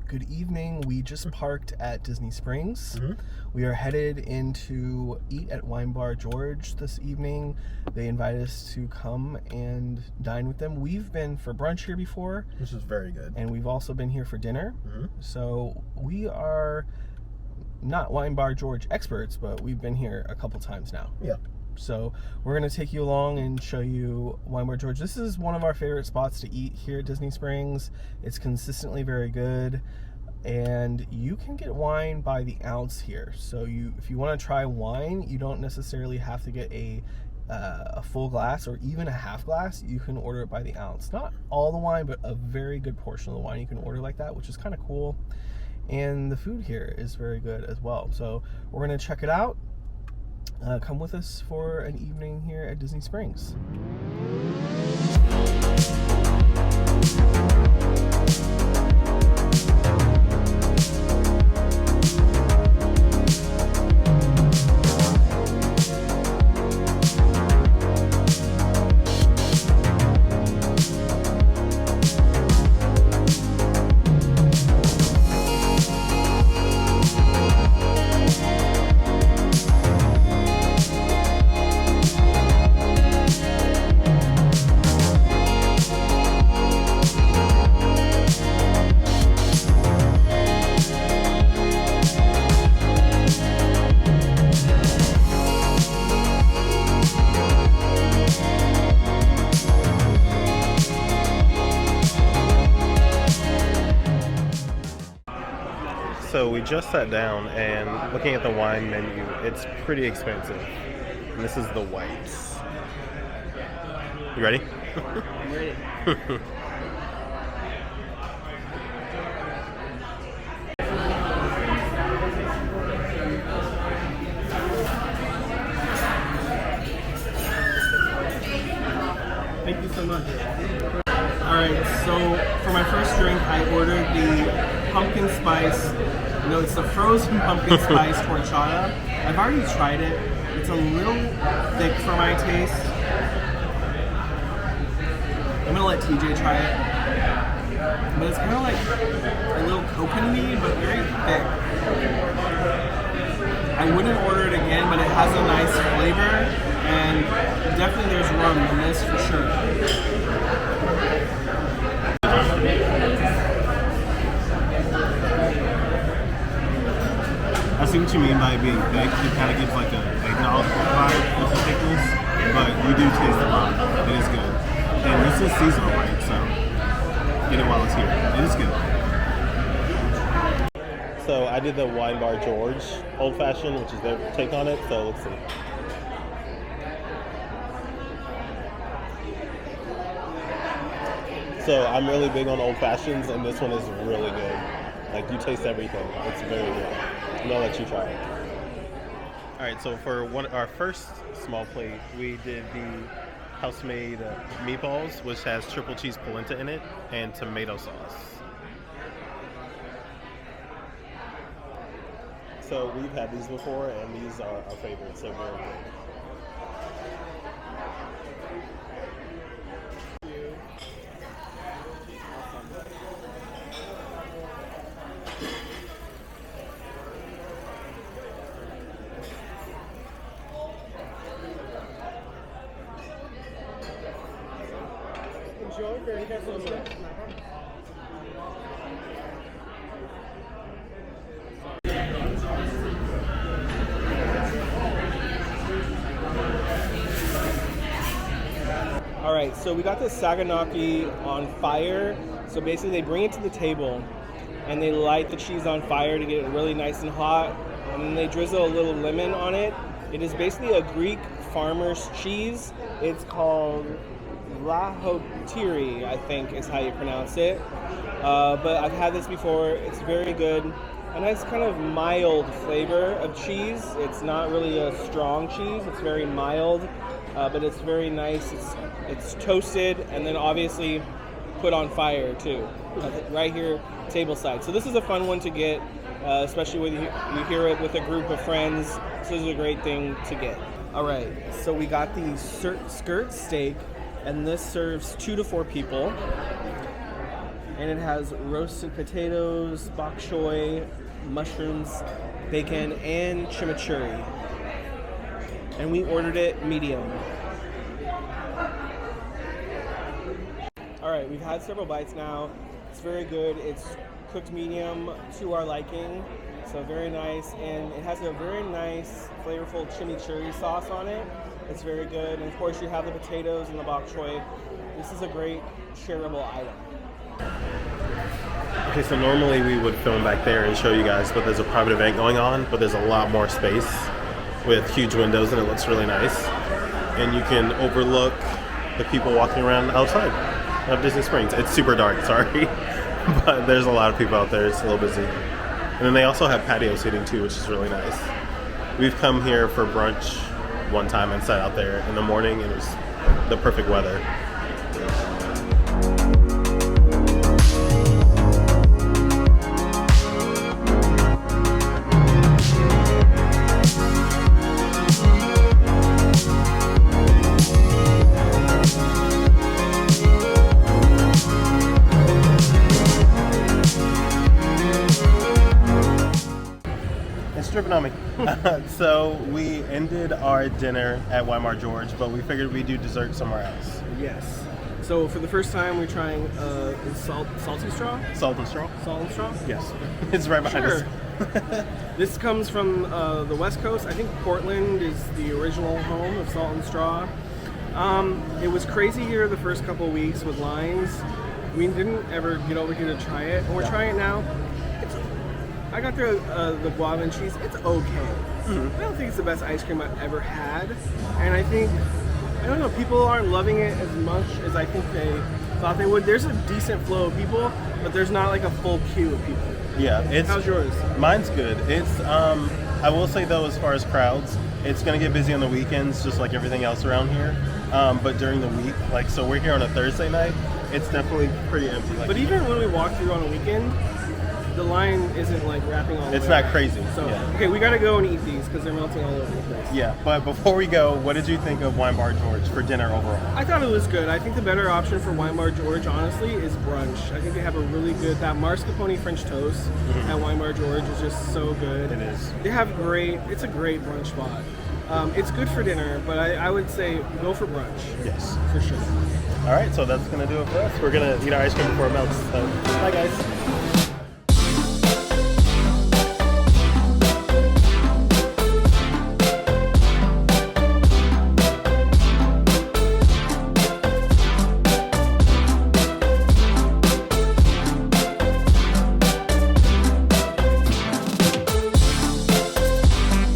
Good evening. We just parked at Disney Springs. Mm-hmm. We are headed in to eat at Wine Bar George this evening. They invited us to come and dine with them. We've been for brunch here before. Which is very good. And we've also been here for dinner. Mm-hmm. So we are not Wine Bar George experts, but we've been here a couple times now. Yeah. So we're going to take you along and show you Wine Bar George. This is one of our favorite spots to eat here at Disney Springs. It's consistently very good, and you can get wine by the ounce here. So if you want to try wine, you don't necessarily have to get a full glass or even a half glass. You can order it by the ounce. Not all the wine, but a very good portion of the wine you can order like that, which is kind of cool. And the food here is very good as well. So we're going to check it out. Come with us for an evening here at Disney Springs. So we just sat down, and looking at the wine menu, it's pretty expensive. And this is the whites. You ready? I'm ready. Thank you so much. Alright, so for my first drink, I ordered the pumpkin spice. No, it's the frozen pumpkin spice horchata. I've already tried it. It's a little thick for my taste. I'm gonna let TJ try it. But it's kind of like a little coconutty, but very thick. I wouldn't order it again, but it has a nice flavor, and definitely there's rum in this for sure. I see what you mean by being thick. It kind of gives like a eggnog vibe with the thickness, but you do taste the rum. It is good. And this is seasonal, right? So get it while it's here. It is good. So I did the Wine Bar George Old Fashioned, which is their take on it. So let's see. So I'm really big on Old Fashions, and this one is really good. Like, you taste everything. It's very good. I'm gonna let you try it. All right, so for our first small plate, we did the house-made meatballs, which has triple cheese polenta in it and tomato sauce. So we've had these before, and these are our favorites. They're very good. Alright, so we got this saganaki on fire. So basically they bring it to the table and they light the cheese on fire to get it really nice and hot. And then they drizzle a little lemon on it. It is basically a Greek farmer's cheese. It's called lahotiri, I think is how you pronounce it. But I've had this before. It's very good. A nice kind of mild flavor of cheese. It's not really a strong cheese. It's very mild, but it's very nice. It's toasted and then obviously put on fire too. Right here, table side. So this is a fun one to get, especially when you hear it with a group of friends. This is a great thing to get. All right, so we got the skirt steak, and this serves 2 to 4 people. and it has roasted potatoes, bok choy, mushrooms, bacon, and chimichurri. And we ordered it medium. All right, we've had several bites now. It's very good. It's cooked medium to our liking, so very nice. And it has a very nice, flavorful chimichurri sauce on it. It's very good. And of course, you have the potatoes and the bok choy. This is a great shareable item. Okay, so normally we would film back there and show you guys, but there's a private event going on, but there's a lot more space with huge windows and it looks really nice. And you can overlook the people walking around outside of Disney Springs. It's super dark, sorry, but there's a lot of people out there. It's a little busy. And then they also have patio seating too, which is really nice. We've come here for brunch one time and sat out there in the morning, and it was the perfect weather. Stripping on me. So we ended our dinner at Weimar George, but we figured we'd do dessert somewhere else. Yes. So for the first time, we're trying salty straw? Salt and straw? Salt and straw? Yes. It's right behind us. This comes from the West Coast. I think Portland is the original home of Salt and Straw. It was crazy here the first couple of weeks with lines. We didn't ever get over here to try it, and we're trying it now. I got the guava and cheese. It's okay. I don't think it's the best ice cream I've ever had, and I don't know, people aren't loving it as much as I think they thought they would. There's a decent flow of people, but there's not like a full queue of people. Yeah, how's yours? Mine's good. It's I will say though, as far as crowds, it's gonna get busy on the weekends, just like everything else around here. But during the week, like, so we're here on a Thursday night, it's definitely pretty empty. Like, but even when we walk through on a weekend, the line isn't like wrapping all the way. It's not crazy. So, yeah. Okay, we gotta go and eat these because they're melting all over the place. Yeah, but before we go, what did you think of Weimar George for dinner overall? I thought it was good. I think the better option for Weimar George, honestly, is brunch. I think they have a really good, that mascarpone French toast at Weimar George is just so good. It is. They have it's a great brunch spot. It's good for dinner, but I would say go for brunch. Yes. For sure. All right, so that's going to do it for us. We're going to eat our ice cream before it melts. So, bye guys.